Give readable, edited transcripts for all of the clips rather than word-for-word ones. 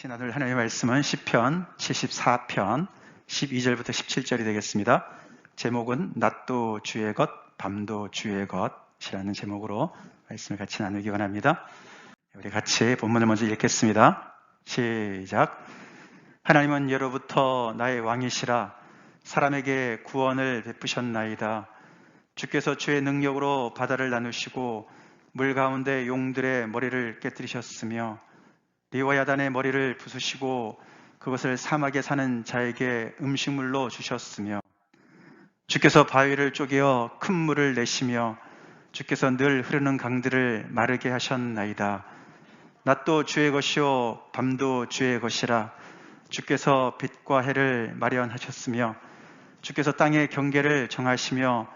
나눌 하나님의 말씀은 시편 74편 12절부터 17절이 되겠습니다. 제목은 낮도 주의 것, 밤도 주의 것이라는 제목으로 말씀을 같이 나누기 원합니다. 우리 같이 본문을 먼저 읽겠습니다. 시작. 하나님은 예로부터 나의 왕이시라. 사람에게 구원을 베푸셨나이다. 주께서 주의 능력으로 바다를 나누시고 물 가운데 용들의 머리를 깨뜨리셨으며 리워야단의 머리를 부수시고 그것을 사막에 사는 자에게 음식물로 주셨으며 주께서 바위를 쪼개어 큰 물을 내시며 주께서 늘 흐르는 강들을 마르게 하셨나이다. 낮도 주의 것이요 밤도 주의 것이라. 주께서 빛과 해를 마련하셨으며 주께서 땅의 경계를 정하시며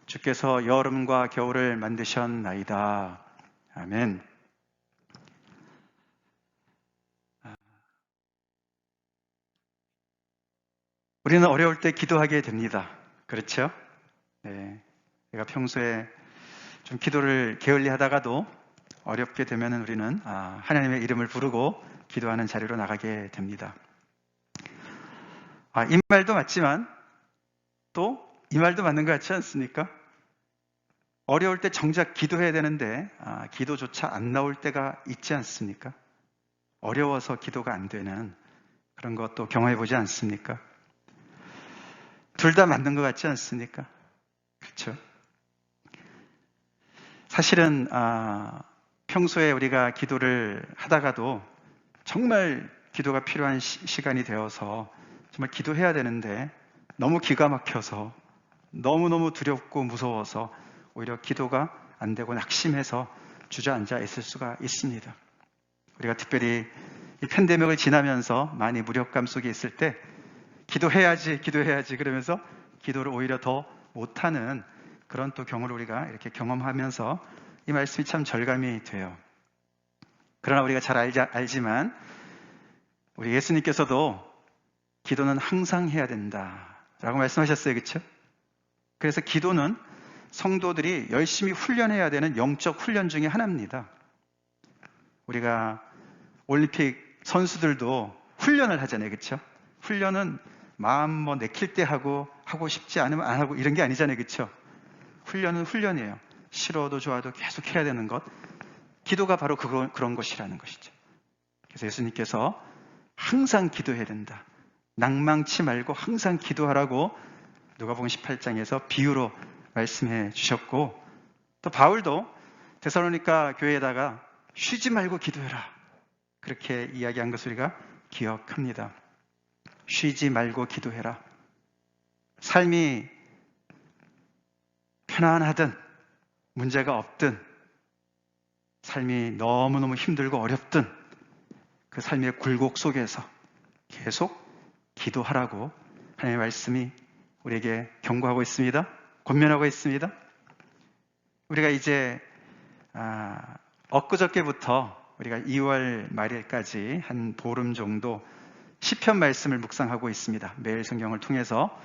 주께서 여름과 겨울을 만드셨나이다. 아멘. 우리는 어려울 때 기도하게 됩니다. 그렇죠? 네. 내가 평소에 좀 기도를 게을리 하다가도 어렵게 되면 우리는 하나님의 이름을 부르고 기도하는 자리로 나가게 됩니다. 이 말도 맞지만 또 이 말도 맞는 것 같지 않습니까? 어려울 때 정작 기도해야 되는데 기도조차 안 나올 때가 있지 않습니까? 어려워서 기도가 안 되는 그런 것도 경험해 보지 않습니까? 둘 다 맞는 것 같지 않습니까? 그렇죠? 사실은 평소에 우리가 기도를 하다가도 정말 기도가 필요한 시간이 되어서 정말 기도해야 되는데 너무 기가 막혀서 너무너무 두렵고 무서워서 오히려 기도가 안 되고 낙심해서 주저앉아 있을 수가 있습니다. 우리가 특별히 이 팬데믹을 지나면서 많이 무력감 속에 있을 때 기도해야지 그러면서 기도를 오히려 더 못하는 그런 또 경우를 우리가 이렇게 경험하면서 이 말씀이 참 절감이 돼요. 그러나 우리가 잘 알지만 우리 예수님께서도 기도는 항상 해야 된다라고 말씀하셨어요. 그렇죠? 그래서 기도는 성도들이 열심히 훈련해야 되는 영적 훈련 중에 하나입니다. 우리가 올림픽 선수들도 훈련을 하잖아요. 그렇죠? 훈련은 마음 내킬 때 하고 싶지 않으면 안 하고 이런 게 아니잖아요. 그렇죠? 훈련은 훈련이에요. 싫어도 좋아도 계속 해야 되는 것. 기도가 바로 그런 것이라는 것이죠. 그래서 예수님께서 항상 기도해야 된다. 낭망치 말고 항상 기도하라고 누가복음 18장에서 비유로 말씀해 주셨고, 또 바울도 데살로니가 교회에다가 쉬지 말고 기도해라 그렇게 이야기한 것을 우리가 기억합니다. 쉬지 말고 기도해라. 삶이 편안하든 문제가 없든 삶이 너무너무 힘들고 어렵든 그 삶의 굴곡 속에서 계속 기도하라고 하나님의 말씀이 우리에게 경고하고 있습니다. 권면하고 있습니다. 우리가 이제 엊그저께부터 우리가 2월 말일까지 한 보름 정도 시편 말씀을 묵상하고 있습니다. 매일 성경을 통해서.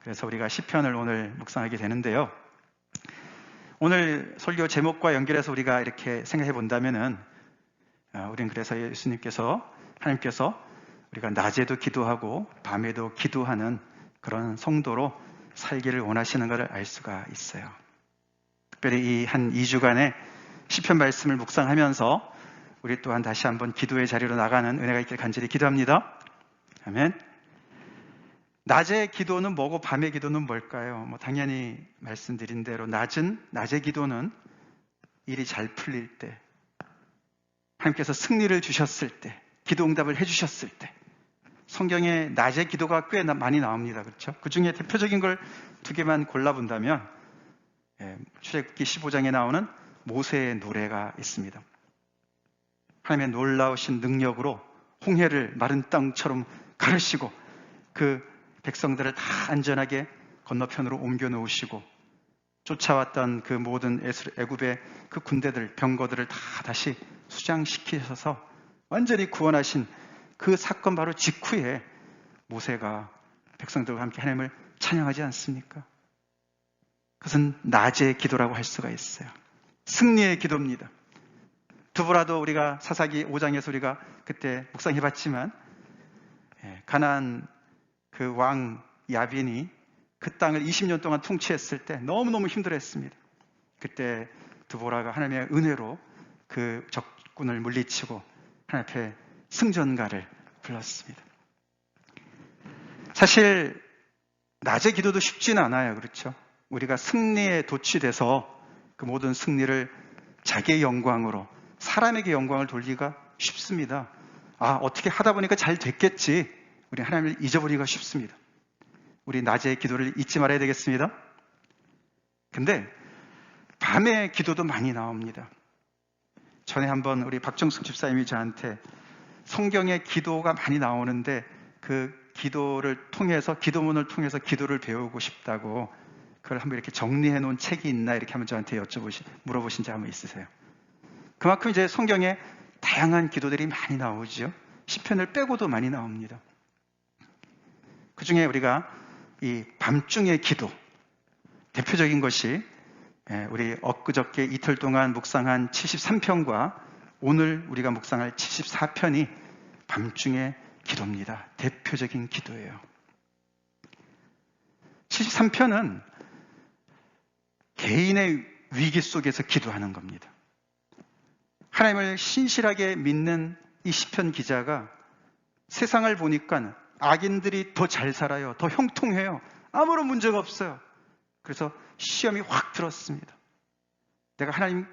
그래서 우리가 시편을 오늘 묵상하게 되는데요. 오늘 설교 제목과 연결해서 우리가 이렇게 생각해 본다면은 우리는 그래서 하나님께서 우리가 낮에도 기도하고 밤에도 기도하는 그런 성도로 살기를 원하시는 것을 알 수가 있어요. 특별히 이 한 2주간의 시편 말씀을 묵상하면서 우리 또한 다시 한번 기도의 자리로 나가는 은혜가 있길 간절히 기도합니다. 아멘. 낮의 기도는 뭐고 밤의 기도는 뭘까요? 당연히 말씀드린 대로 낮의 기도는 일이 잘 풀릴 때, 하나님께서 승리를 주셨을 때, 기도 응답을 해주셨을 때, 성경에 낮의 기도가 꽤 많이 나옵니다. 그렇죠? 그 중에 대표적인 걸 두 개만 골라본다면 출애굽기 15장에 나오는 모세의 노래가 있습니다. 하나님의 놀라우신 능력으로 홍해를 마른 땅처럼 가르시고 그 백성들을 다 안전하게 건너편으로 옮겨 놓으시고 쫓아왔던 그 모든 애굽의 그 군대들, 병거들을 다 다시 수장시키셔서 완전히 구원하신 그 사건 바로 직후에 모세가 백성들과 함께 하나님을 찬양하지 않습니까? 그것은 낮의 기도라고 할 수가 있어요. 승리의 기도입니다. 두보라도 우리가 사사기 5장에서 우리가 그때 묵상해봤지만, 가나안 그 왕 야빈이 그 땅을 20년 동안 통치했을 때 너무너무 힘들어했습니다. 그때 두보라가 하나님의 은혜로 그 적군을 물리치고 하나님 앞에 승전가를 불렀습니다. 사실 낮의 기도도 쉽지는 않아요. 그렇죠? 우리가 승리에 도취돼서 그 모든 승리를 자기의 영광으로, 사람에게 영광을 돌리기가 쉽습니다. 어떻게 하다 보니까 잘 됐겠지. 우리 하나님을 잊어버리기가 쉽습니다. 우리 낮의 기도를 잊지 말아야 되겠습니다. 근데 밤의 기도도 많이 나옵니다. 전에 한번 우리 박정숙 집사님이 저한테 성경에 기도가 많이 나오는데 그 기도를 통해서, 기도문을 통해서 기도를 배우고 싶다고, 그걸 한번 이렇게 정리해 놓은 책이 있나 이렇게 한번 저한테 물어보신 적 한번 있으세요? 그만큼 이제 성경에 다양한 기도들이 많이 나오죠. 시편을 빼고도 많이 나옵니다. 그 중에 우리가 이 밤중의 기도, 대표적인 것이 우리 엊그저께 이틀 동안 묵상한 73편과 오늘 우리가 묵상할 74편이 밤중의 기도입니다. 대표적인 기도예요. 73편은 개인의 위기 속에서 기도하는 겁니다. 하나님을 신실하게 믿는 이 시편 기자가 세상을 보니까 악인들이 더 잘 살아요. 더 형통해요. 아무런 문제가 없어요. 그래서 시험이 확 들었습니다. 내가 하나님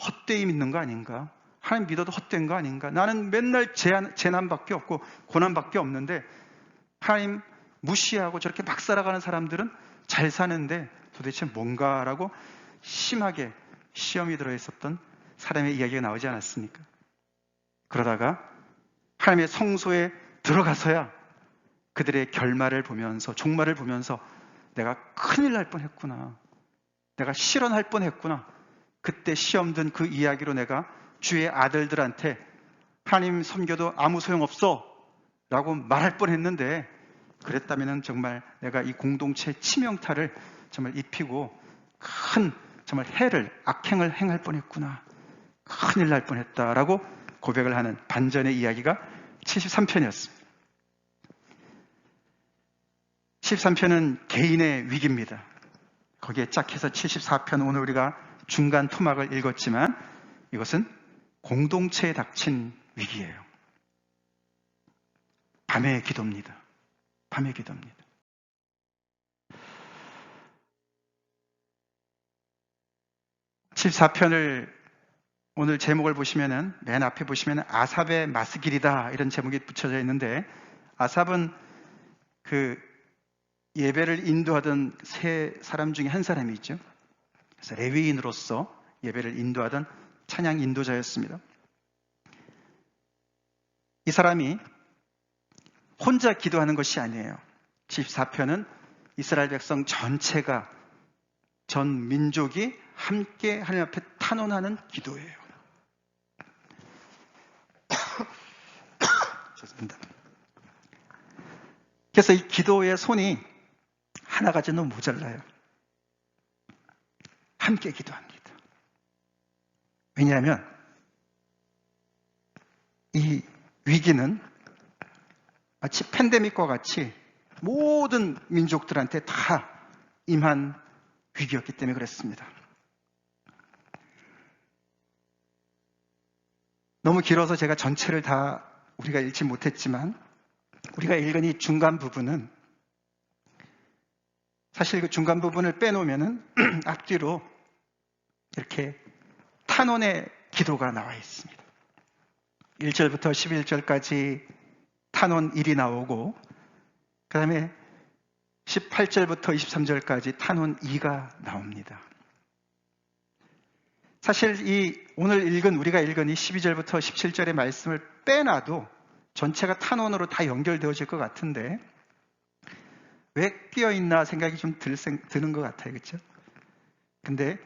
헛되이 믿는 거 아닌가? 하나님 믿어도 헛된 거 아닌가? 나는 맨날 재난밖에 없고 고난밖에 없는데 하나님 무시하고 저렇게 막 살아가는 사람들은 잘 사는데 도대체 뭔가라고 심하게 시험이 들어있었던 사람의 이야기가 나오지 않았습니까? 그러다가 하나님의 성소에 들어가서야 그들의 결말을 보면서, 종말을 보면서 내가 큰일 날 뻔했구나. 내가 실언할 뻔했구나. 그때 시험 든 그 이야기로 내가 주의 아들들한테 하나님 섬겨도 아무 소용없어 라고 말할 뻔했는데, 그랬다면 정말 내가 이 공동체 치명타를 정말 입히고 큰 정말 악행을 행할 뻔했구나. 큰일 날 뻔했다라고 고백을 하는 반전의 이야기가 73편이었습니다. 73편은 개인의 위기입니다. 거기에 짝해서 74편, 오늘 우리가 중간 토막을 읽었지만 이것은 공동체에 닥친 위기예요. 밤의 기도입니다. 밤의 기도입니다. (74편을) 오늘 제목을 보시면은, 맨 앞에 보시면은 아삽의 마스길이다 이런 제목이 붙여져 있는데, 아삽은 그 예배를 인도하던 세 사람 중에 한 사람이죠. 그래서 레위인으로서 예배를 인도하던 찬양 인도자였습니다. 이 사람이 혼자 기도하는 것이 아니에요. 74편은 이스라엘 백성 전체가, 전 민족이 함께 하나님 앞에 탄원하는 기도예요. 죄송합니다. 그래서 이 기도의 손이 하나 가지는 모자라요. 함께 기도합니다. 왜냐하면 이 위기는 마치 팬데믹과 같이 모든 민족들한테 다 임한 위기였기 때문에 그랬습니다. 너무 길어서 제가 전체를 다 우리가 읽지 못했지만, 우리가 읽은 이 중간 부분은, 사실 그 중간 부분을 빼놓으면은 앞뒤로 이렇게 탄원의 기도가 나와 있습니다. 1절부터 11절까지 탄원 1이 나오고, 그 다음에 18절부터 23절까지 탄원 2가 나옵니다. 사실 오늘 우리가 읽은 이 12절부터 17절의 말씀을 빼놔도 전체가 탄원으로 다 연결되어질 것 같은데 왜 끼어있나 생각이 좀 드는 것 같아요. 그렇죠? 근데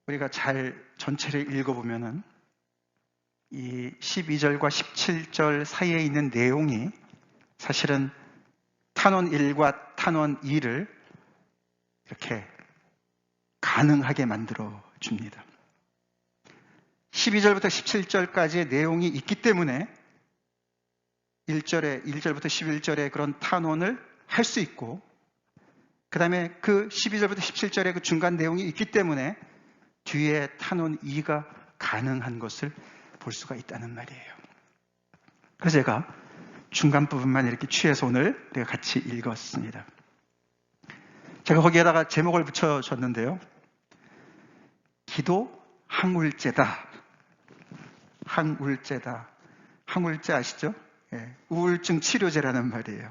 우리가 잘 전체를 읽어보면은 이 12절과 17절 사이에 있는 내용이 사실은 탄원 1과 탄원 2를 이렇게 가능하게 만들어 줍니다. 12절부터 17절까지의 내용이 있기 때문에 1절부터 11절의 그런 탄원을 할 수 있고, 그 다음에 그 12절부터 17절의 그 중간 내용이 있기 때문에 뒤에 탄원 2가 가능한 것을 볼 수가 있다는 말이에요. 그래서 제가 중간 부분만 이렇게 취해서 오늘 우리가 같이 읽었습니다. 제가 거기에다가 제목을 붙여줬는데요. 기도 항울제다. 항울제다. 항울제 아시죠? 예, 우울증 치료제라는 말이에요.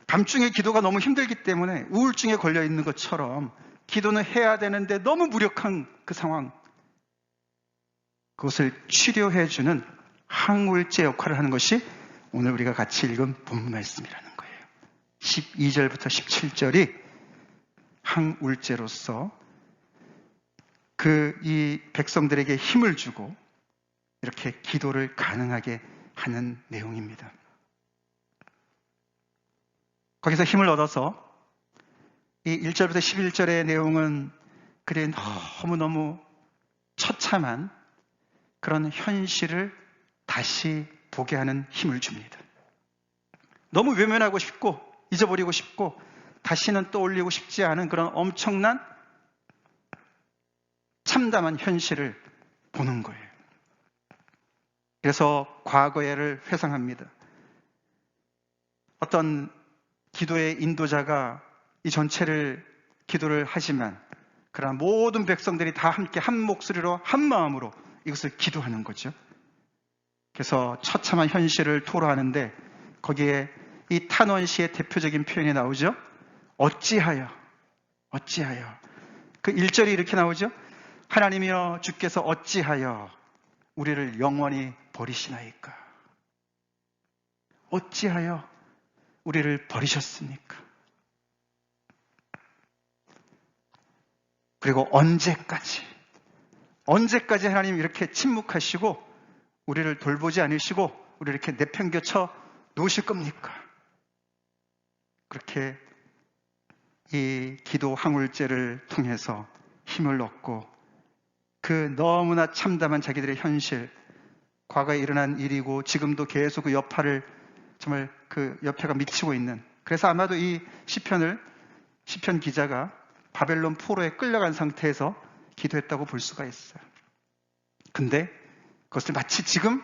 밤중에 기도가 너무 힘들기 때문에 우울증에 걸려 있는 것처럼 기도는 해야 되는데 너무 무력한 그 상황, 그것을 치료해주는 항울제 역할을 하는 것이 오늘 우리가 같이 읽은 본문 말씀이라는 거예요. 12절부터 17절이 항울제로서 이 백성들에게 힘을 주고 이렇게 기도를 가능하게 하는 내용입니다. 거기서 힘을 얻어서 이 1절부터 11절의 내용은 그래 너무너무 처참한 그런 현실을 다시 보게 하는 힘을 줍니다. 너무 외면하고 싶고 잊어버리고 싶고 다시는 떠올리고 싶지 않은 그런 엄청난 참담한 현실을 보는 거예요. 그래서 과거를 회상합니다. 어떤 기도의 인도자가 이 전체를 기도를 하지만 그러나 모든 백성들이 다 함께 한 목소리로 한 마음으로 이것을 기도하는 거죠. 그래서 처참한 현실을 토로하는데 거기에 이 탄원시의 대표적인 표현이 나오죠. 어찌하여 그 1절이 이렇게 나오죠. 하나님이여 주께서 어찌하여 우리를 영원히 버리시나이까. 어찌하여 우리를 버리셨습니까? 그리고 언제까지 하나님 이렇게 침묵하시고 우리를 돌보지 않으시고 우리를 이렇게 내팽겨쳐 놓으실 겁니까? 그렇게 이 기도 항울제를 통해서 힘을 얻고 그 너무나 참담한 자기들의 현실, 과거에 일어난 일이고 지금도 계속 그 여파를 정말 그 여파가 미치고 있는, 그래서 아마도 이 시편 기자가 바벨론 포로에 끌려간 상태에서 기도했다고 볼 수가 있어요. 근데 그것을 마치 지금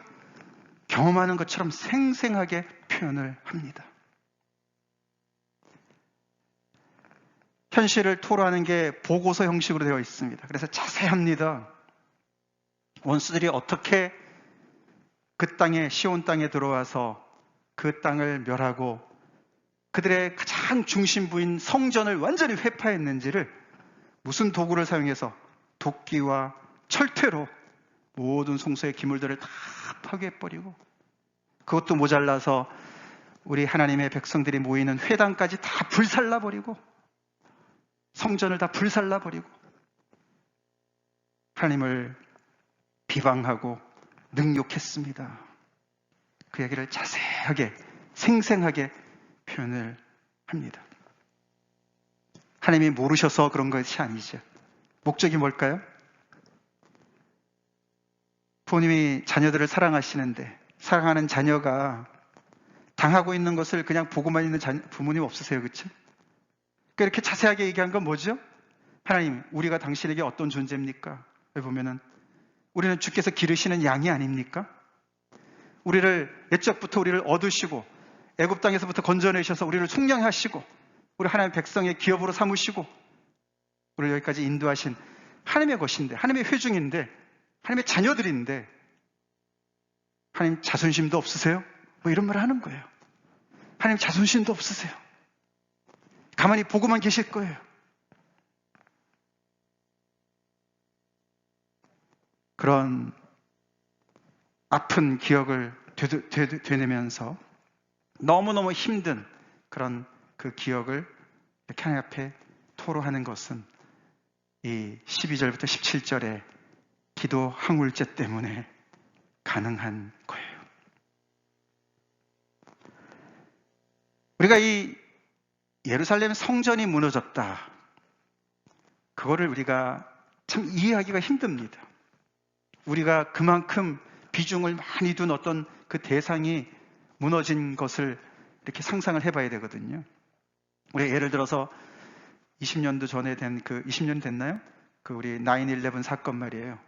경험하는 것처럼 생생하게 표현을 합니다. 현실을 토로하는 게 보고서 형식으로 되어 있습니다. 그래서 자세합니다. 원수들이 어떻게 그 땅에, 시온 땅에 들어와서 그 땅을 멸하고 그들의 가장 중심부인 성전을 완전히 회파했는지를 무슨 도구를 사용해서 도끼와 철퇴로 모든 성소의 기물들을 다 파괴해버리고, 그것도 모자라서 우리 하나님의 백성들이 모이는 회당까지 다 불살라버리고 성전을 다 불살라버리고 하나님을 비방하고 능욕했습니다. 그 얘기를 자세하게 생생하게 표현을 합니다. 하나님이 모르셔서 그런 것이 아니죠. 목적이 뭘까요? 부모님이 자녀들을 사랑하시는데 사랑하는 자녀가 당하고 있는 것을 그냥 보고만 있는 부모님 없으세요, 그렇죠? 그러니까 이렇게 자세하게 얘기한 건 뭐죠? 하나님, 우리가 당신에게 어떤 존재입니까? 여기 보면은 우리는 주께서 기르시는 양이 아닙니까? 우리를 옛적부터 우리를 얻으시고 애굽 땅에서부터 건져내셔서 우리를 속량하시고 우리 하나님의 백성의 기업으로 삼으시고 우리를 여기까지 인도하신 하나님의 것인데, 하나님의 회중인데, 하나님의 자녀들인데 하나님 자존심도 없으세요? 뭐 이런 말을 하는 거예요. 하나님 자존심도 없으세요? 가만히 보고만 계실 거예요. 그런 아픈 기억을 되뇌면서 너무너무 힘든 그런 그 기억을 이렇게 하나님 앞에 토로하는 것은 이 12절부터 17절의 기도 항울제 때문에 가능한 거예요. 우리가 이 예루살렘 성전이 무너졌다, 그거를 우리가 참 이해하기가 힘듭니다. 우리가 그만큼 비중을 많이 둔 어떤 그 대상이 무너진 것을 이렇게 상상을 해봐야 되거든요. 우리 예를 들어서 20년도 전에 20년 됐나요? 그 우리 9/11 사건 말이에요.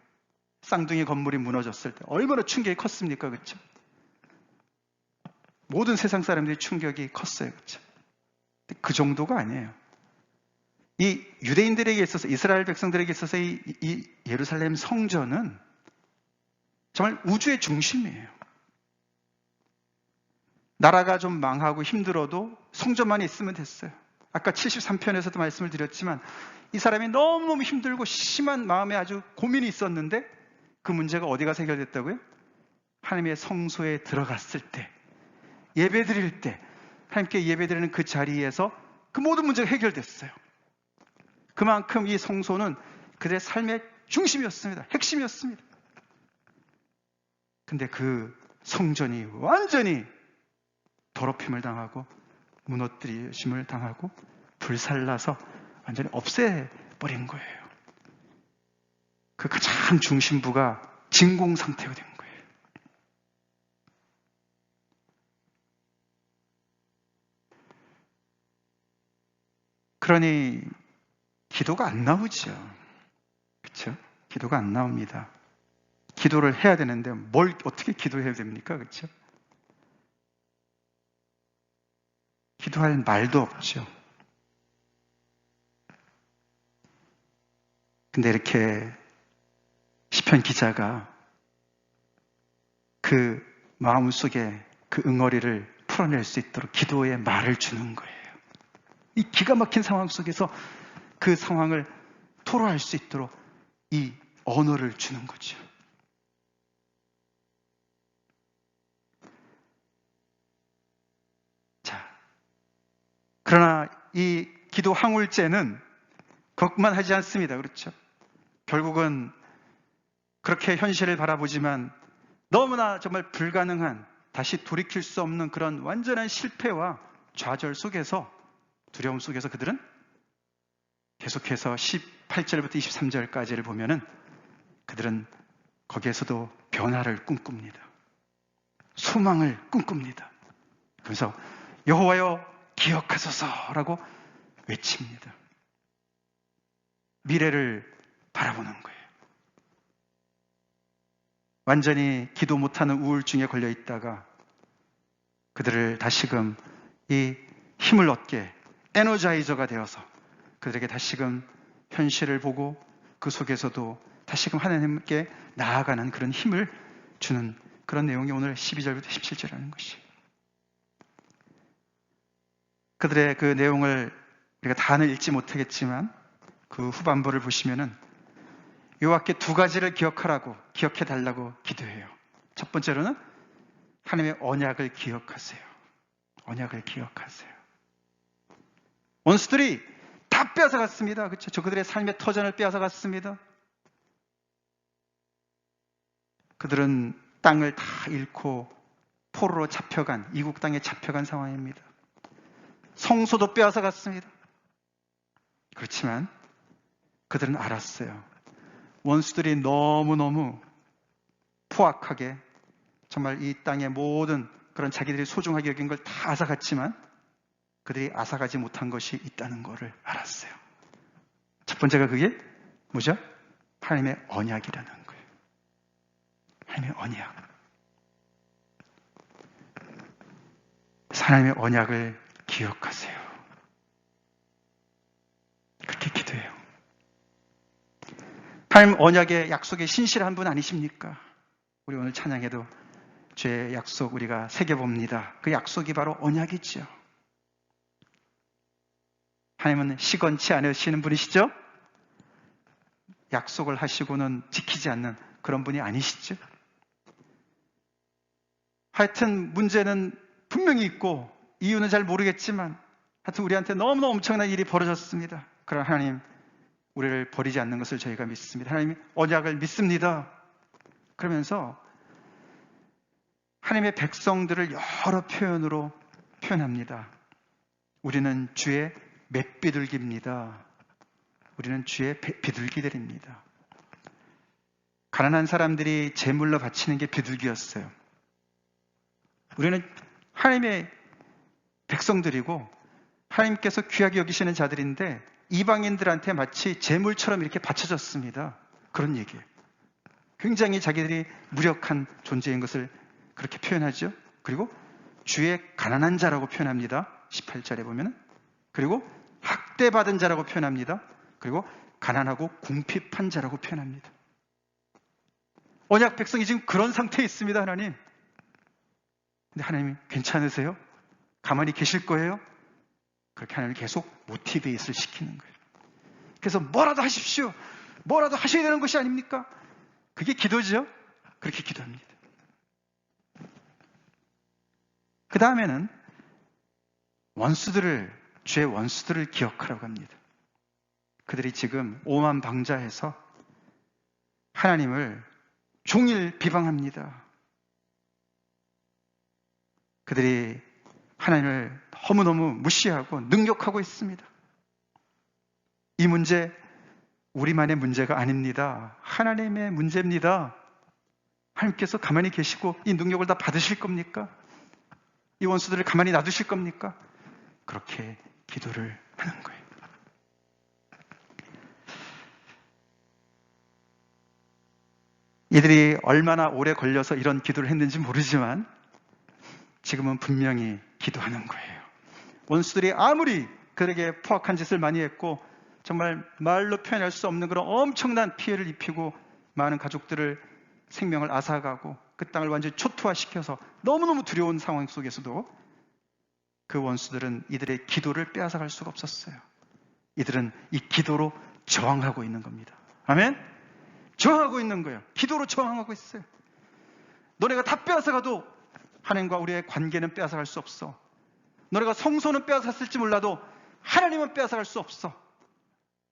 쌍둥이 건물이 무너졌을 때 얼마나 충격이 컸습니까? 그렇죠? 모든 세상 사람들이 충격이 컸어요. 그렇죠? 그 정도가 아니에요. 이 유대인들에게 있어서, 이스라엘 백성들에게 있어서 이 예루살렘 성전은 정말 우주의 중심이에요. 나라가 좀 망하고 힘들어도 성전만 있으면 됐어요. 아까 73편에서도 말씀을 드렸지만 이 사람이 너무너무 힘들고 심한 마음에 아주 고민이 있었는데 그 문제가 어디가 해결됐다고요? 하나님의 성소에 들어갔을 때, 예배 드릴 때, 하나님께 예배 드리는 그 자리에서 그 모든 문제가 해결됐어요. 그만큼 이 성소는 그들의 삶의 중심이었습니다. 핵심이었습니다. 근데 그 성전이 완전히 더럽힘을 당하고 무너뜨리심을 당하고 불살라서 완전히 없애버린 거예요. 그 가장 중심부가 진공 상태가 된 거예요. 그러니 기도가 안 나오죠. 그렇죠? 기도가 안 나옵니다. 기도를 해야 되는데 뭘 어떻게 기도해야 됩니까? 그렇죠? 기도할 말도 없죠. 근데 이렇게 시편 기자가 그 마음속에 그 응어리를 풀어낼 수 있도록 기도의 말을 주는 거예요. 이 기가 막힌 상황 속에서 그 상황을 토로할 수 있도록 이 언어를 주는 거죠. 자, 그러나 이 기도 항울죄는 그것만 하지 않습니다. 그렇죠? 결국은 그렇게 현실을 바라보지만 너무나 정말 불가능한, 다시 돌이킬 수 없는 그런 완전한 실패와 좌절 속에서, 두려움 속에서 그들은 계속해서 18절부터 23절까지를 보면은 그들은 거기에서도 변화를 꿈꿉니다. 소망을 꿈꿉니다. 그래서 여호와여 기억하소서라고 외칩니다. 미래를 바라보는 거예요. 완전히 기도 못하는 우울증에 걸려 있다가 그들을 다시금 이 힘을 얻게 에너자이저가 되어서 그들에게 다시금 현실을 보고 그 속에서도 다시금 하나님께 나아가는 그런 힘을 주는 그런 내용이 오늘 12절부터 17절이라는 것이에요. 그들의 그 내용을 우리가 다는 읽지 못하겠지만 그 후반부를 보시면은 여호와께 두 가지를 기억해 달라고 기도해요. 첫 번째로는 하나님의 언약을 기억하세요. 언약을 기억하세요. 원수들이 다 빼앗아갔습니다. 그렇죠? 저 그들의 삶의 터전을 빼앗아갔습니다. 그들은 땅을 다 잃고 포로로 잡혀간, 이국 땅에 잡혀간 상황입니다. 성소도 빼앗아갔습니다. 그렇지만 그들은 알았어요. 원수들이 너무너무 포악하게 정말 이 땅의 모든 그런 자기들이 소중하게 여긴 걸 다 앗아갔지만 그들이 앗아가지 못한 것이 있다는 것을 알았어요. 첫 번째가 그게 뭐죠? 하나님의 언약이라는 거예요. 하나님의 언약. 하나님의 언약을 기억하세요. 그렇게 기도해요. 하나님 언약의 약속에 신실한 분 아니십니까? 우리 오늘 찬양에도 주의 약속 우리가 새겨봅니다. 그 약속이 바로 언약이죠. 하나님은 시건치 않으시는 분이시죠? 약속을 하시고는 지키지 않는 그런 분이 아니시죠? 하여튼 문제는 분명히 있고 이유는 잘 모르겠지만 하여튼 우리한테 너무나 엄청난 일이 벌어졌습니다. 그러나 하나님 우리를 버리지 않는 것을 저희가 믿습니다. 하나님 언약을 믿습니다. 그러면서 하나님의 백성들을 여러 표현으로 표현합니다. 우리는 주의 맷비둘기입니다. 우리는 주의 비둘기들입니다. 가난한 사람들이 제물로 바치는 게 비둘기였어요. 우리는 하나님의 백성들이고 하나님께서 귀하게 여기시는 자들인데 이방인들한테 마치 제물처럼 이렇게 바쳐졌습니다. 그런 얘기예요. 굉장히 자기들이 무력한 존재인 것을 그렇게 표현하죠. 그리고 주의 가난한 자라고 표현합니다. 18절에 보면. 그리고 학대받은 자라고 표현합니다. 그리고 가난하고 궁핍한 자라고 표현합니다. 언약 백성이 지금 그런 상태에 있습니다. 하나님. 근데 하나님 괜찮으세요? 가만히 계실 거예요? 그렇게 하나님이 계속 모티베이트를 시키는 거예요. 그래서 뭐라도 하십시오. 뭐라도 하셔야 되는 것이 아닙니까? 그게 기도죠. 그렇게 기도합니다. 그 다음에는 주의 원수들을 기억하라고 합니다. 그들이 지금 오만방자해서 하나님을 종일 비방합니다. 그들이 하나님을 너무너무 무시하고 능욕하고 있습니다. 이 문제 우리만의 문제가 아닙니다. 하나님의 문제입니다. 하나님께서 가만히 계시고 이 능력을 다 받으실 겁니까? 이 원수들을 가만히 놔두실 겁니까? 그렇게 기도를 하는 거예요. 이들이 얼마나 오래 걸려서 이런 기도를 했는지 모르지만 지금은 분명히 기도하는 거예요. 원수들이 아무리 그들에게 포악한 짓을 많이 했고 정말 말로 표현할 수 없는 그런 엄청난 피해를 입히고 많은 가족들을 생명을 앗아가고 그 땅을 완전히 초토화시켜서 너무너무 두려운 상황 속에서도 그 원수들은 이들의 기도를 빼앗아갈 수가 없었어요. 이들은 이 기도로 저항하고 있는 겁니다. 아멘? 저항하고 있는 거예요. 기도로 저항하고 있어요. 너네가 다 빼앗아가도 하나님과 우리의 관계는 빼앗아갈 수 없어. 너네가 성소는 빼앗았을지 몰라도 하나님은 빼앗아갈 수 없어.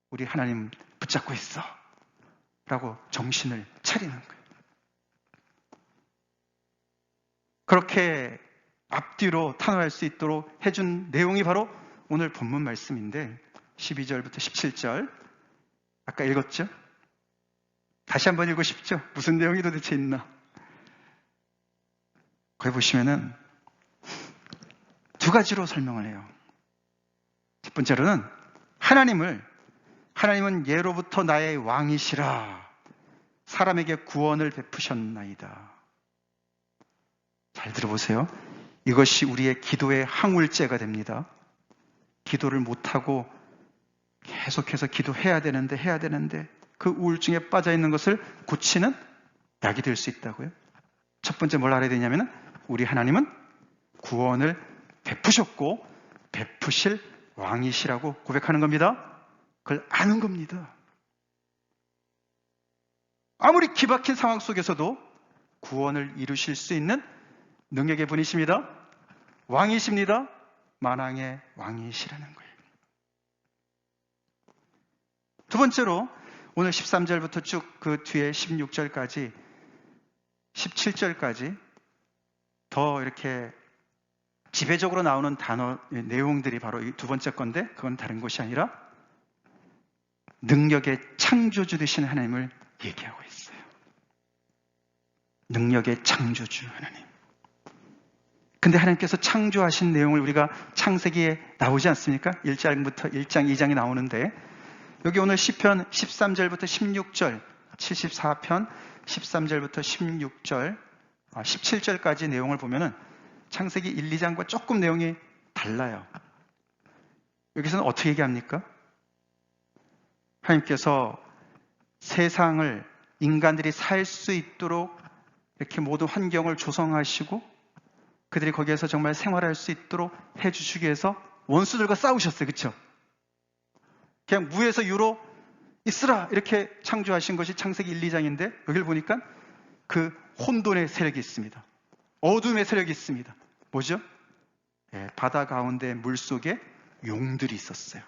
우리 하나님 붙잡고 있어. 라고 정신을 차리는 거예요. 그렇게 앞뒤로 탄원할 수 있도록 해준 내용이 바로 오늘 본문 말씀인데 12절부터 17절 아까 읽었죠? 다시 한번 읽으십시오. 무슨 내용이 도대체 있나? 거기 보시면은 두 가지로 설명을 해요. 첫 번째로는 하나님은 예로부터 나의 왕이시라 사람에게 구원을 베푸셨나이다. 잘 들어보세요. 이것이 우리의 기도의 항울죄가 됩니다. 기도를 못하고 계속해서 기도해야 되는데 그 우울증에 빠져 있는 것을 고치는 약이 될 수 있다고요. 첫 번째 뭘 알아야 되냐면 우리 하나님은 구원을 베푸셨고 베푸실 왕이시라고 고백하는 겁니다. 그걸 아는 겁니다. 아무리 기박힌 상황 속에서도 구원을 이루실 수 있는 능력의 분이십니다. 왕이십니다. 만왕의 왕이시라는 거예요. 두 번째로 오늘 13절부터 쭉 그 뒤에 16절까지 17절까지 더 이렇게 지배적으로 나오는 단어 내용들이 바로 이 두 번째 건데 그건 다른 것이 아니라 능력의 창조주 되신 하나님을 얘기하고 있어요. 능력의 창조주 하나님. 근데 하나님께서 창조하신 내용을 우리가 창세기에 나오지 않습니까? 1장부터 1장, 2장이 나오는데 여기 오늘 시편 13절부터 16절, 74편 13절부터 16절, 17절까지 내용을 보면은 창세기 1, 2장과 조금 내용이 달라요. 여기서는 어떻게 얘기합니까? 하나님께서 세상을 인간들이 살 수 있도록 이렇게 모든 환경을 조성하시고 그들이 거기에서 정말 생활할 수 있도록 해주시기 위해서 원수들과 싸우셨어요. 그렇죠? 그냥 무에서 유로 있으라 이렇게 창조하신 것이 창세기 1, 2장인데 여기를 보니까 그 혼돈의 세력이 있습니다. 어둠의 세력이 있습니다. 뭐죠? 바다 가운데 물속에 용들이 있었어요.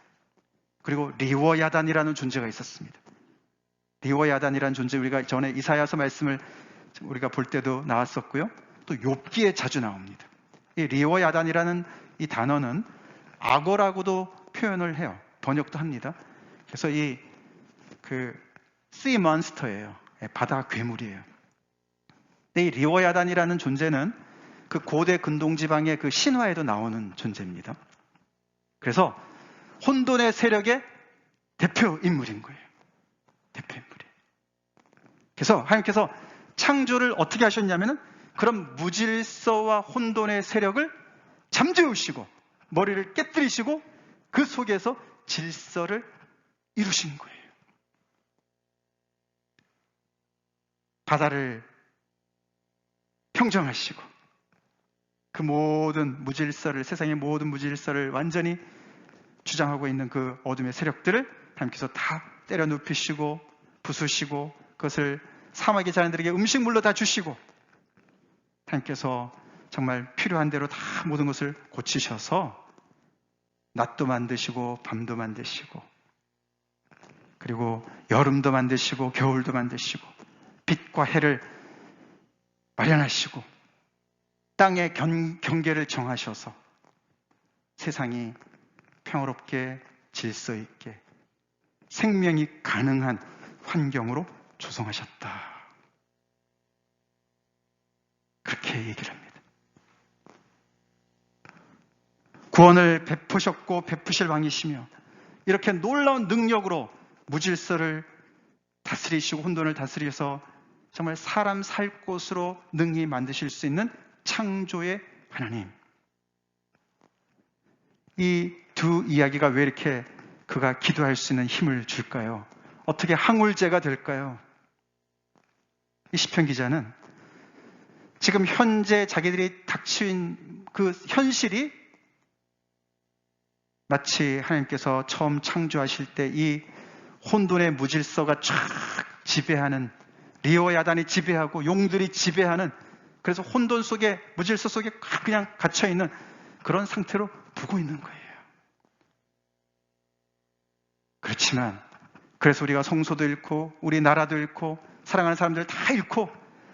그리고 리워야단이라는 존재가 있었습니다. 리워야단이라는 존재 우리가 전에 이사야서 말씀을 우리가 볼 때도 나왔었고요. 또 욥기에 자주 나옵니다. 이 리워야단이라는 이 단어는 악어라고도 표현을 해요. 번역도 합니다. 그래서 이 sea monster예요. 바다 괴물이에요. 이 리워야단이라는 존재는 그 고대 근동 지방의 그 신화에도 나오는 존재입니다. 그래서 혼돈의 세력의 대표 인물인 거예요. 대표 인물이에요. 그래서 하나님께서 창조를 어떻게 하셨냐면은 그런 무질서와 혼돈의 세력을 잠재우시고 머리를 깨뜨리시고 그 속에서 질서를 이루신 거예요. 바다를 평정하시고 그 모든 무질서를, 세상의 모든 무질서를 완전히 주장하고 있는 그 어둠의 세력들을 하나님께서 다 때려 눕히시고 부수시고 그것을 사막의 자연들에게 음식물로 다 주시고 하나님께서 정말 필요한 대로 다 모든 것을 고치셔서 낮도 만드시고 밤도 만드시고 그리고 여름도 만드시고 겨울도 만드시고 빛과 해를 마련하시고 땅의 경계를 정하셔서 세상이 평화롭게 질서 있게 생명이 가능한 환경으로 조성하셨다. 그렇게 얘기를 합니다. 구원을 베푸셨고 베푸실 왕이시며 이렇게 놀라운 능력으로 무질서를 다스리시고 혼돈을 다스려서 정말 사람 살 곳으로 능히 만드실 수 있는 창조의 하나님. 이 두 이야기가 왜 이렇게 그가 기도할 수 있는 힘을 줄까요? 어떻게 항울제가 될까요? 이 시편 기자는 지금 현재 자기들이 닥친 그 현실이 마치 하나님께서 처음 창조하실 때 이 혼돈의 무질서가 쫙 지배하는 리워야단이 지배하고 용들이 지배하는 그래서 혼돈 속에 무질서 속에 그냥 갇혀있는 그런 상태로 두고 있는 거예요. 그렇지만 그래서 우리가 성소도 잃고 우리 나라도 잃고 사랑하는 사람들 다 잃고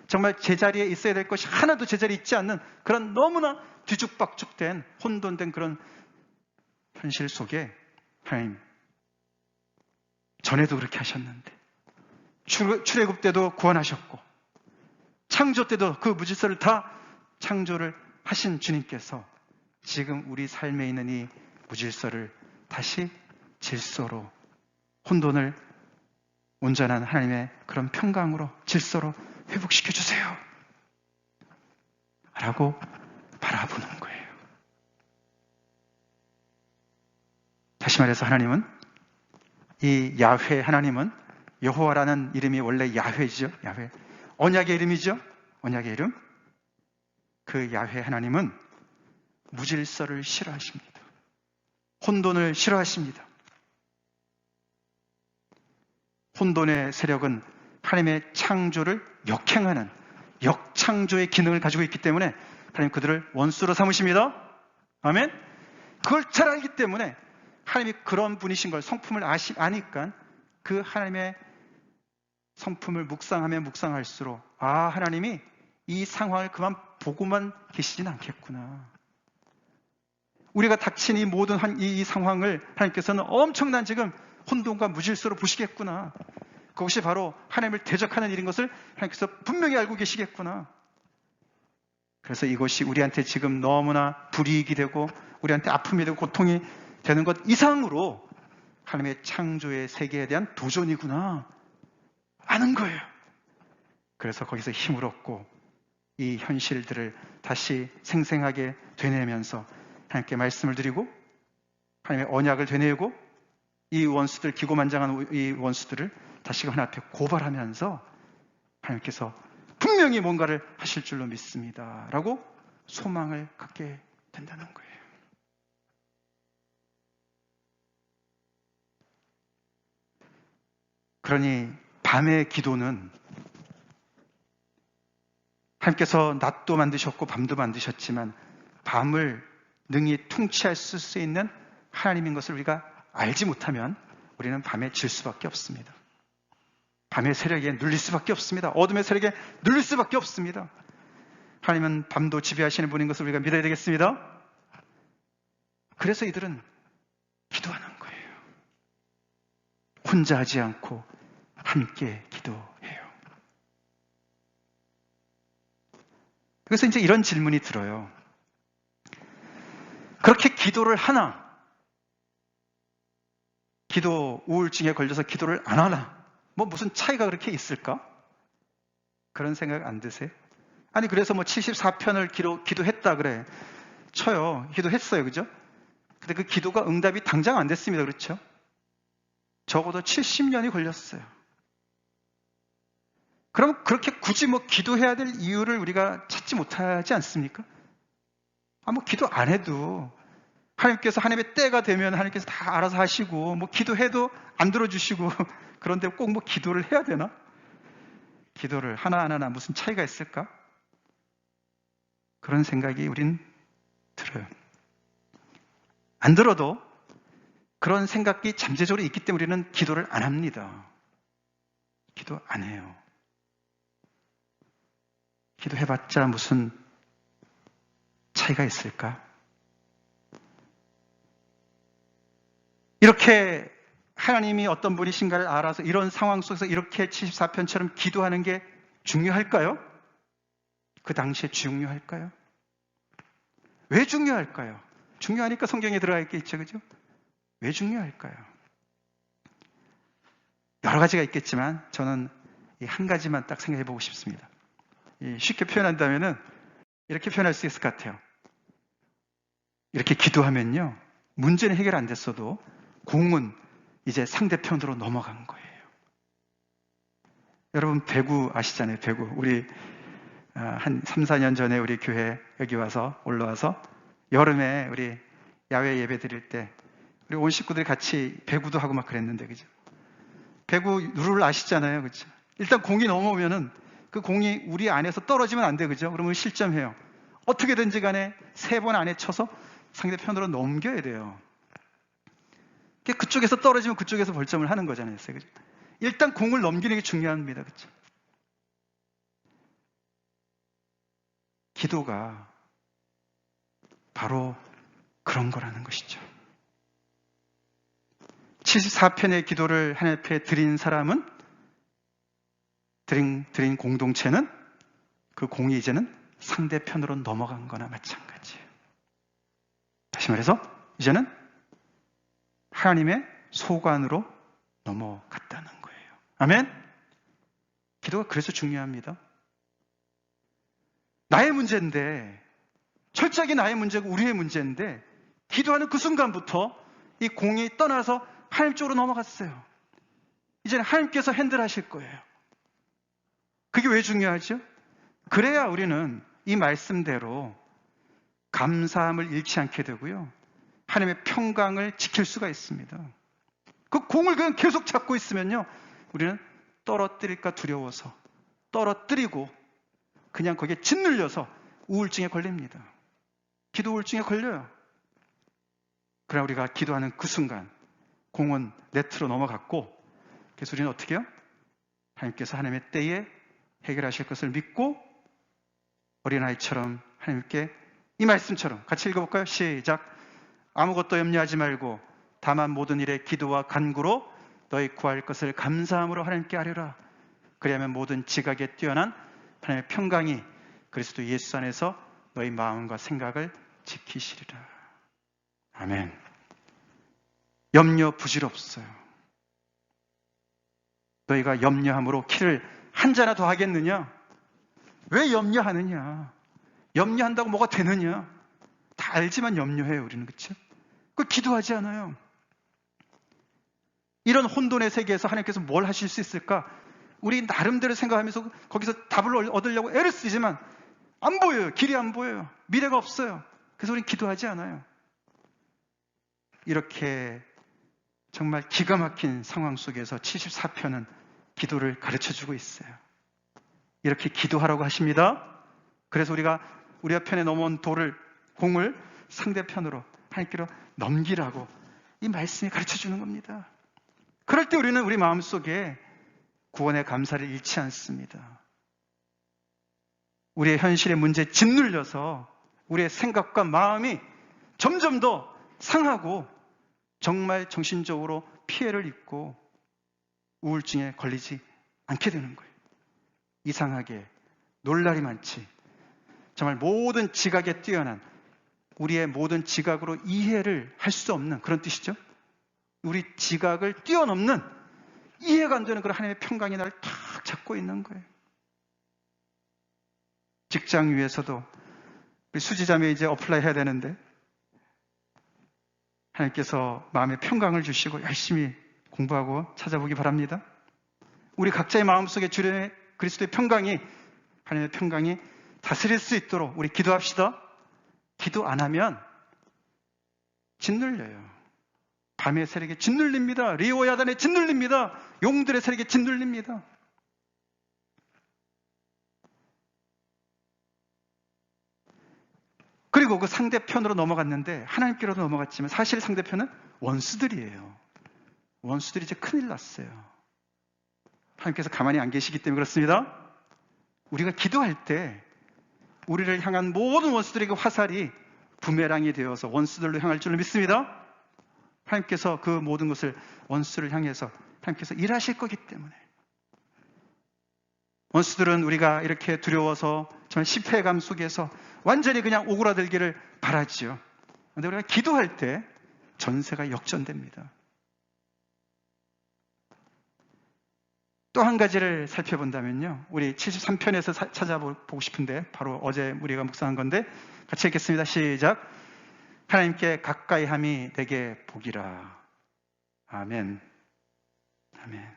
정말 제자리에 있어야 될 것이 하나도 제자리에 있지 않는 그런 너무나 뒤죽박죽된 혼돈된 그런 현실 속에 하나님 전에도 그렇게 하셨는데 출애굽 때도 구원하셨고 창조 때도 그 무질서를 다 창조를 하신 주님께서 지금 우리 삶에 있는 이 무질서를 다시 질서로 혼돈을 온전한 하나님의 그런 평강으로 질서로 회복시켜 주세요 라고 바라보는 거예요. 다시 말해서 하나님은 이 야훼 하나님은 여호와라는 이름이 원래 야훼죠. 야훼. 언약의 이름이죠. 언약의 이름. 그 야훼 하나님은 무질서를 싫어하십니다. 혼돈을 싫어하십니다. 혼돈의 세력은 하나님의 창조를 역행하는 역창조의 기능을 가지고 있기 때문에 하나님 그들을 원수로 삼으십니다. 아멘. 그걸 잘 알기 때문에 하나님이 그런 분이신 걸 성품을 아니까 그 하나님의 성품을 묵상하면 묵상할수록 하나님이 이 상황을 그만 보고만 계시진 않겠구나. 우리가 닥친 이 모든 이 상황을 하나님께서는 엄청난 지금 혼돈과 무질서로 보시겠구나. 그것이 바로 하나님을 대적하는 일인 것을 하나님께서 분명히 알고 계시겠구나. 그래서 이것이 우리한테 지금 너무나 불이익이 되고 우리한테 아픔이 되고 고통이 되는 것 이상으로 하나님의 창조의 세계에 대한 도전이구나 아는 거예요. 그래서 거기서 힘을 얻고 이 현실들을 다시 생생하게 되뇌면서 하나님께 말씀을 드리고 하나님의 언약을 되뇌고 이 원수들, 기고만장한 이 원수들을 다시금 하나님 앞에 고발하면서 하나님께서 분명히 뭔가를 하실 줄로 믿습니다 라고 소망을 갖게 된다는 거예요. 그러니 밤의 기도는 하나님께서 낮도 만드셨고 밤도 만드셨지만 밤을 능히 통치할 수 있는 하나님인 것을 우리가 알지 못하면 우리는 밤에 질 수밖에 없습니다. 밤의 세력에 눌릴 수밖에 없습니다. 어둠의 세력에 눌릴 수밖에 없습니다. 하나님은 밤도 지배하시는 분인 것을 우리가 믿어야 되겠습니다. 그래서 이들은 기도하는 거예요. 혼자 하지 않고 함께 기도해요. 그래서 이제 이런 질문이 들어요. 그렇게 기도를 하나? 기도 우울증에 걸려서 기도를 안 하나? 뭐 무슨 차이가 그렇게 있을까? 그런 생각 안 드세요? 아니 그래서 뭐 74편을 기도했다 그래 쳐요. 기도했어요. 그죠? 근데 그 기도가 응답이 당장 안 됐습니다. 그렇죠? 적어도 70년이 걸렸어요. 그럼 그렇게 굳이 뭐 기도해야 될 이유를 우리가 찾지 못하지 않습니까? 뭐 기도 안 해도 하나님께서 하나님의 때가 되면 하나님께서 다 알아서 하시고 뭐 기도해도 안 들어주시고 그런데 꼭 뭐 기도를 해야 되나? 기도를 하나하나 무슨 차이가 있을까? 그런 생각이 우린 들어요. 안 들어도 그런 생각이 잠재적으로 있기 때문에 우리는 기도를 안 합니다. 기도 안 해요. 기도해봤자 무슨 차이가 있을까? 이렇게 하나님이 어떤 분이신가를 알아서 이런 상황 속에서 이렇게 74편처럼 기도하는 게 중요할까요? 그 당시에 중요할까요? 왜 중요할까요? 중요하니까 성경에 들어가 있겠죠, 그죠? 왜 중요할까요? 여러 가지가 있겠지만 저는 이 한 가지만 딱 생각해 보고 싶습니다. 쉽게 표현한다면은 이렇게 표현할 수 있을 것 같아요. 이렇게 기도하면요, 문제는 해결 안 됐어도 공은 이제 상대편으로 넘어간 거예요. 여러분 배구 아시잖아요. 배구. 우리 한 3, 4년 전에 우리 교회 여기 와서 올라와서 여름에 우리 야외 예배 드릴 때 우리 온 식구들이 같이 배구도 하고 막 그랬는데, 그죠? 배구 룰을 아시잖아요. 그죠? 일단 공이 넘어오면은 그 공이 우리 안에서 떨어지면 안 돼요. 그죠? 그러면 실점해요. 어떻게든지 간에 3번 안에 쳐서 상대편으로 넘겨야 돼요. 그쪽에서 떨어지면 그쪽에서 벌점을 하는 거잖아요. 그죠? 일단 공을 넘기는 게 중요합니다. 그죠? 기도가 바로 그런 거라는 것이죠. 74편의 기도를 하나님 앞에 드린 사람은, 드린 공동체는 그 공이 이제는 상대편으로 넘어간 거나 마찬가지예요. 다시 말해서 이제는 하나님의 소관으로 넘어갔다는 거예요. 아멘? 기도가 그래서 중요합니다. 나의 문제인데, 철저하게 나의 문제고 우리의 문제인데, 기도하는 그 순간부터 이 공이 떠나서 하나님 쪽으로 넘어갔어요. 이제는 하나님께서 핸들하실 거예요. 그게 왜 중요하죠? 그래야 우리는 이 말씀대로 감사함을 잃지 않게 되고요, 하나님의 평강을 지킬 수가 있습니다. 그 공을 그냥 계속 잡고 있으면요, 우리는 떨어뜨릴까 두려워서 떨어뜨리고 그냥 거기에 짓눌려서 우울증에 걸립니다. 기도 우울증에 걸려요. 그러나 우리가 기도하는 그 순간 공은 네트로 넘어갔고, 그래서 우리는 어떻게 해요? 하나님께서 하나님의 때에 해결하실 것을 믿고 어린아이처럼 하나님께 이 말씀처럼 같이 읽어볼까요? 시작. 아무것도 염려하지 말고 다만 모든 일에 기도와 간구로 너희 구할 것을 감사함으로 하나님께 아뢰라. 그리하면 모든 지각에 뛰어난 하나님의 평강이 그리스도 예수 안에서 너희 마음과 생각을 지키시리라. 아멘. 염려 부질없어요. 너희가 염려함으로 키를 한 자나 더 하겠느냐? 왜 염려하느냐? 염려한다고 뭐가 되느냐? 다 알지만 염려해요, 우리는. 그렇죠? 그 기도하지 않아요. 이런 혼돈의 세계에서 하나님께서 뭘 하실 수 있을까? 우리 나름대로 생각하면서 거기서 답을 얻으려고 애를 쓰지만 안 보여요. 길이 안 보여요. 미래가 없어요. 그래서 우리는 기도하지 않아요. 이렇게 정말 기가 막힌 상황 속에서 74편은 기도를 가르쳐주고 있어요. 이렇게 기도하라고 하십니다. 그래서 우리가 우리 편에 넘어온 공을 상대편으로 하나님께로 넘기라고 이 말씀이 가르쳐주는 겁니다. 그럴 때 우리는 우리 마음속에 구원의 감사를 잃지 않습니다. 우리의 현실의 문제에 짓눌려서 우리의 생각과 마음이 점점 더 상하고 정말 정신적으로 피해를 입고 우울증에 걸리지 않게 되는 거예요. 이상하게 놀랄이 많지 정말 모든 지각에 뛰어난, 우리의 모든 지각으로 이해를 할 수 없는 그런 뜻이죠. 우리 지각을 뛰어넘는, 이해가 안 되는 그런 하나님의 평강이 나를 탁 잡고 있는 거예요. 직장 위에서도 우리 수지자매 이제 어플라이 해야 되는데 하나님께서 마음의 평강을 주시고 열심히 공부하고 찾아보기 바랍니다. 우리 각자의 마음속에 주님의 그리스도의 평강이, 하나님의 평강이 다스릴 수 있도록 우리 기도합시다. 기도 안 하면 짓눌려요. 밤의 세력에 짓눌립니다. 리오야단에 짓눌립니다. 용들의 세력에 짓눌립니다. 그리고 그 상대편으로 넘어갔는데, 하나님께로 넘어갔지만 사실 상대편은 원수들이에요. 원수들이 이제 큰일 났어요. 하나님께서 가만히 안 계시기 때문에 그렇습니다. 우리가 기도할 때 우리를 향한 모든 원수들에게 화살이 부메랑이 되어서 원수들로 향할 줄로 믿습니다. 하나님께서 그 모든 것을 원수를 향해서 하나님께서 일하실 거기 때문에. 원수들은 우리가 이렇게 두려워서 정말 실패감 속에서 완전히 그냥 오그라들기를 바라지요. 그런데 우리가 기도할 때 전세가 역전됩니다. 또 한 가지를 살펴본다면요, 우리 73편에서 찾아보고 싶은데, 바로 어제 우리가 묵상한 건데 같이 읽겠습니다. 시작. 하나님께 가까이함이 내게 복이라. 아멘. 아멘.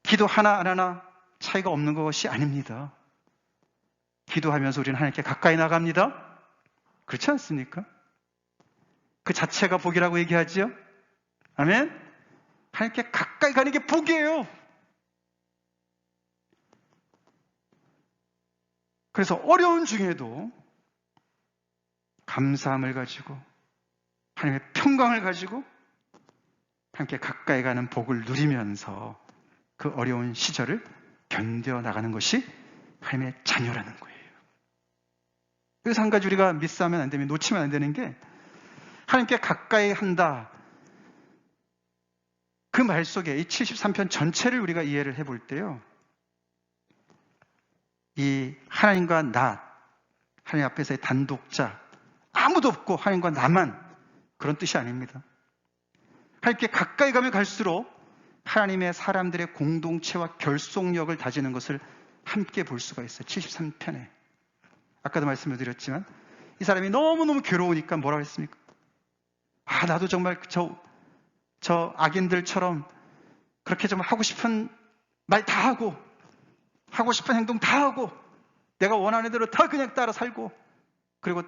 기도 하나 안 하나 차이가 없는 것이 아닙니다. 기도하면서 우리는 하나님께 가까이 나갑니다. 그렇지 않습니까? 그 자체가 복이라고 얘기하지요. 아멘. 하나님께 가까이 가는 게 복이에요. 그래서 어려운 중에도 감사함을 가지고 하나님의 평강을 가지고 함께 가까이 가는 복을 누리면서 그 어려운 시절을 견뎌나가는 것이 하나님의 자녀라는 거예요. 그래서 한 가지 우리가 미스하면 안 되면, 놓치면 안 되는 게, 하나님께 가까이 한다, 그 말 속에 이 73편 전체를 우리가 이해를 해볼 때요, 이 하나님과 나, 하나님 앞에서의 단독자, 아무도 없고 하나님과 나만, 그런 뜻이 아닙니다. 하나님께 가까이 가면 갈수록 하나님의 사람들의 공동체와 결속력을 다지는 것을 함께 볼 수가 있어요. 73편에 아까도 말씀을 드렸지만, 이 사람이 너무너무 괴로우니까 뭐라고 했습니까? 나도 정말 저 악인들처럼 그렇게 좀 하고 싶은 말 다 하고, 하고 싶은 행동 다 하고, 내가 원하는 대로 다 그냥 따라 살고, 그리고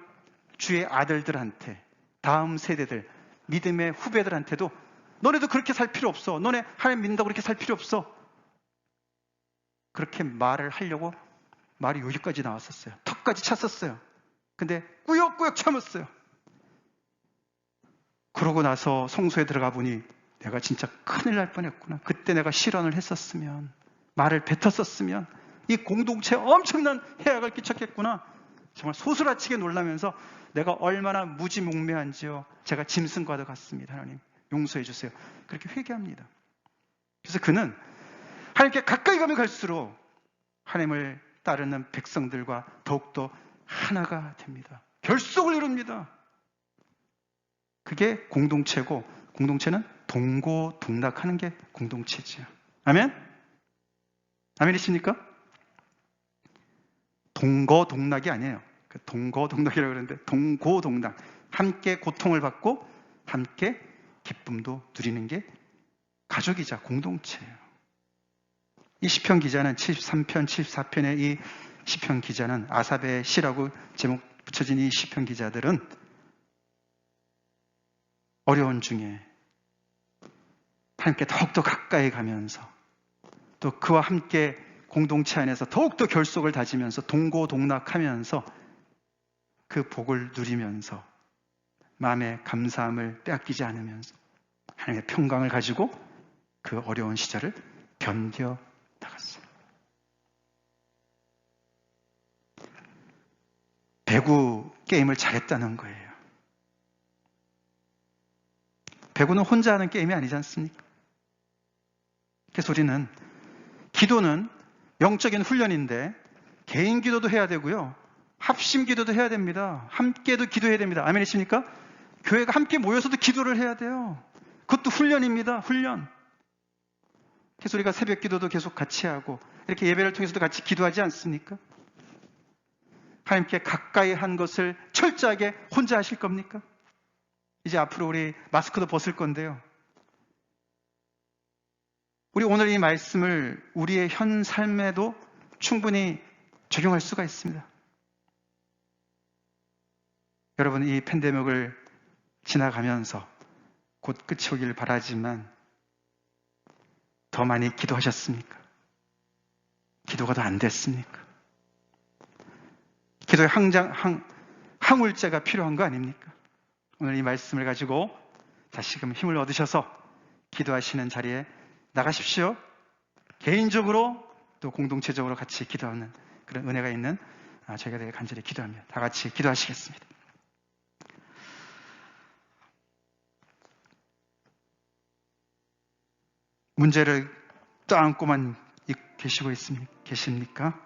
주의 아들들한테, 다음 세대들, 믿음의 후배들한테도 너네도 그렇게 살 필요 없어. 너네 하나님 믿는다고 그렇게 살 필요 없어. 그렇게 말을 하려고 말이 여기까지 나왔었어요. 턱까지 찼었어요. 근데 꾸역꾸역 참았어요. 그러고 나서 성소에 들어가 보니 내가 진짜 큰일 날 뻔했구나. 그때 내가 실언을 했었으면, 말을 뱉었었으면 이 공동체에 엄청난 해악을 끼쳤겠구나. 정말 소스라치게 놀라면서 내가 얼마나 무지몽매한지요. 제가 짐승과도 같습니다. 하나님 용서해 주세요. 그렇게 회개합니다. 그래서 그는 하나님께 가까이 가면 갈수록 하나님을 따르는 백성들과 더욱더 하나가 됩니다. 결속을 이룹니다. 그게 공동체고, 공동체는 동고동락하는 게 공동체지요. 아멘? 아멘이십니까? 동거동락이 아니에요. 동거동락이라고 그러는데 동고동락. 함께 고통을 받고 함께 기쁨도 누리는 게 가족이자 공동체예요. 이 시편 기자는 73편, 74편의 이 시편 기자는, 아삽의 시라고 제목 붙여진 이 시편 기자들은 어려운 중에 하나님께 더욱더 가까이 가면서, 또 그와 함께 공동체 안에서 더욱더 결속을 다지면서 동고동락하면서 그 복을 누리면서 마음의 감사함을 빼앗기지 않으면서 하나님의 평강을 가지고 그 어려운 시절을 견뎌 나갔어요. 배구 게임을 잘했다는 거예요. 배구는 혼자 하는 게임이 아니지 않습니까? 그래서 우리는, 기도는 영적인 훈련인데 개인 기도도 해야 되고요. 합심 기도도 해야 됩니다. 함께도 기도해야 됩니다. 아멘이십니까? 교회가 함께 모여서도 기도를 해야 돼요. 그것도 훈련입니다. 훈련. 그래서 우리가 새벽 기도도 계속 같이 하고 이렇게 예배를 통해서도 같이 기도하지 않습니까? 하나님께 가까이 한 것을 철저하게 혼자 하실 겁니까? 이제 앞으로 우리 마스크도 벗을 건데요. 우리 오늘 이 말씀을 우리의 현 삶에도 충분히 적용할 수가 있습니다. 여러분, 이 팬데믹을 지나가면서 곧 끝이 오길 바라지만 더 많이 기도하셨습니까? 기도가 더 안 됐습니까? 기도의 항울자가 필요한 거 아닙니까? 오늘 이 말씀을 가지고 다시금 힘을 얻으셔서 기도하시는 자리에 나가십시오. 개인적으로 또 공동체적으로 같이 기도하는 그런 은혜가 있는 저희가 되게 간절히 기도합니다. 다 같이 기도하시겠습니다. 문제를 떠안고만 계십니까?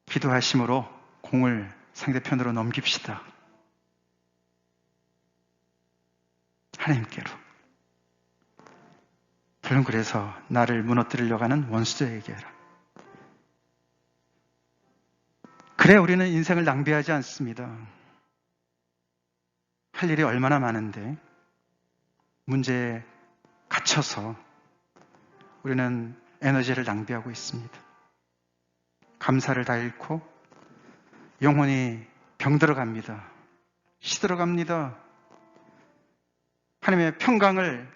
기도하심으로 공을 상대편으로 넘깁시다. 하나님께로. 물론 그래서 나를 무너뜨리려고 하는 원수들에게라. 그래 우리는 인생을 낭비하지 않습니다. 할 일이 얼마나 많은데 문제에 갇혀서 우리는 에너지를 낭비하고 있습니다. 감사를 다 잃고 영혼이 병들어갑니다. 시들어갑니다. 하나님의 평강을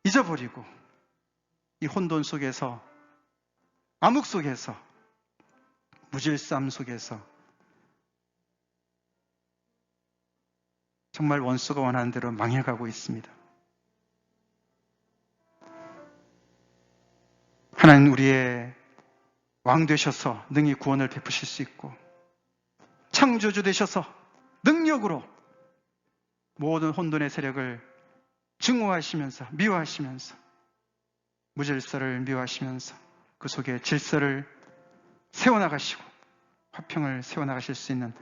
잊어버리고 이 혼돈 속에서, 암흑 속에서, 무질서함 속에서 정말 원수가 원하는 대로 망해가고 있습니다. 하나님 우리의 왕 되셔서 능히 구원을 베푸실 수 있고 창조주 되셔서 능력으로 모든 혼돈의 세력을 증오하시면서 미워하시면서 무질서를 미워하시면서 그 속에 질서를 세워나가시고 화평을 세워나가실 수 있는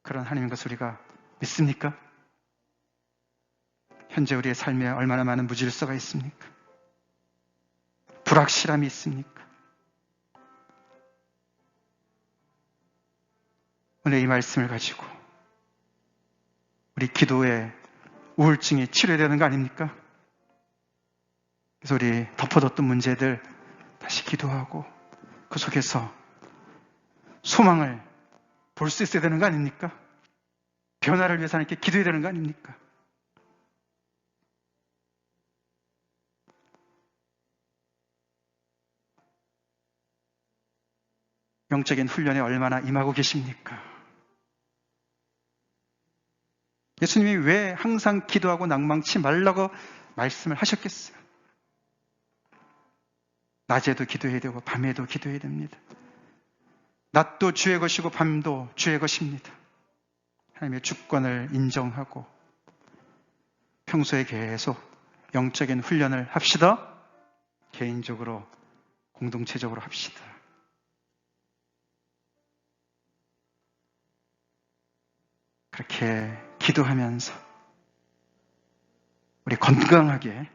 그런 하나님인 것을 우리가 믿습니까? 현재 우리의 삶에 얼마나 많은 무질서가 있습니까? 불확실함이 있습니까? 오늘 이 말씀을 가지고 우리 기도의 우울증이 치료되는 거 아닙니까? 그래서 우리 덮어뒀던 문제들 다시 기도하고 그 속에서 소망을 볼 수 있어야 되는 거 아닙니까? 변화를 위해서 하나님께 기도해야 되는 거 아닙니까? 영적인 훈련에 얼마나 임하고 계십니까? 예수님이 왜 항상 기도하고 낭망치 말라고 말씀을 하셨겠어요? 낮에도 기도해야 되고 밤에도 기도해야 됩니다. 낮도 주의 것이고 밤도 주의 것입니다. 하나님의 주권을 인정하고 평소에 계속 영적인 훈련을 합시다. 개인적으로 공동체적으로 합시다. 그렇게 기도하면서 우리 건강하게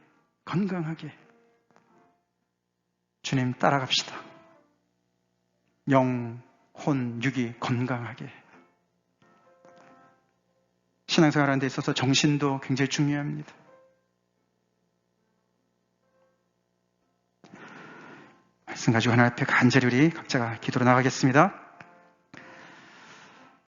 주님 따라갑시다. 영, 혼, 육이 건강하게. 신앙생활하는 데 있어서 정신도 굉장히 중요합니다. 말씀 가지고 하나님 앞에 간절히 우리 각자가 기도로 나가겠습니다.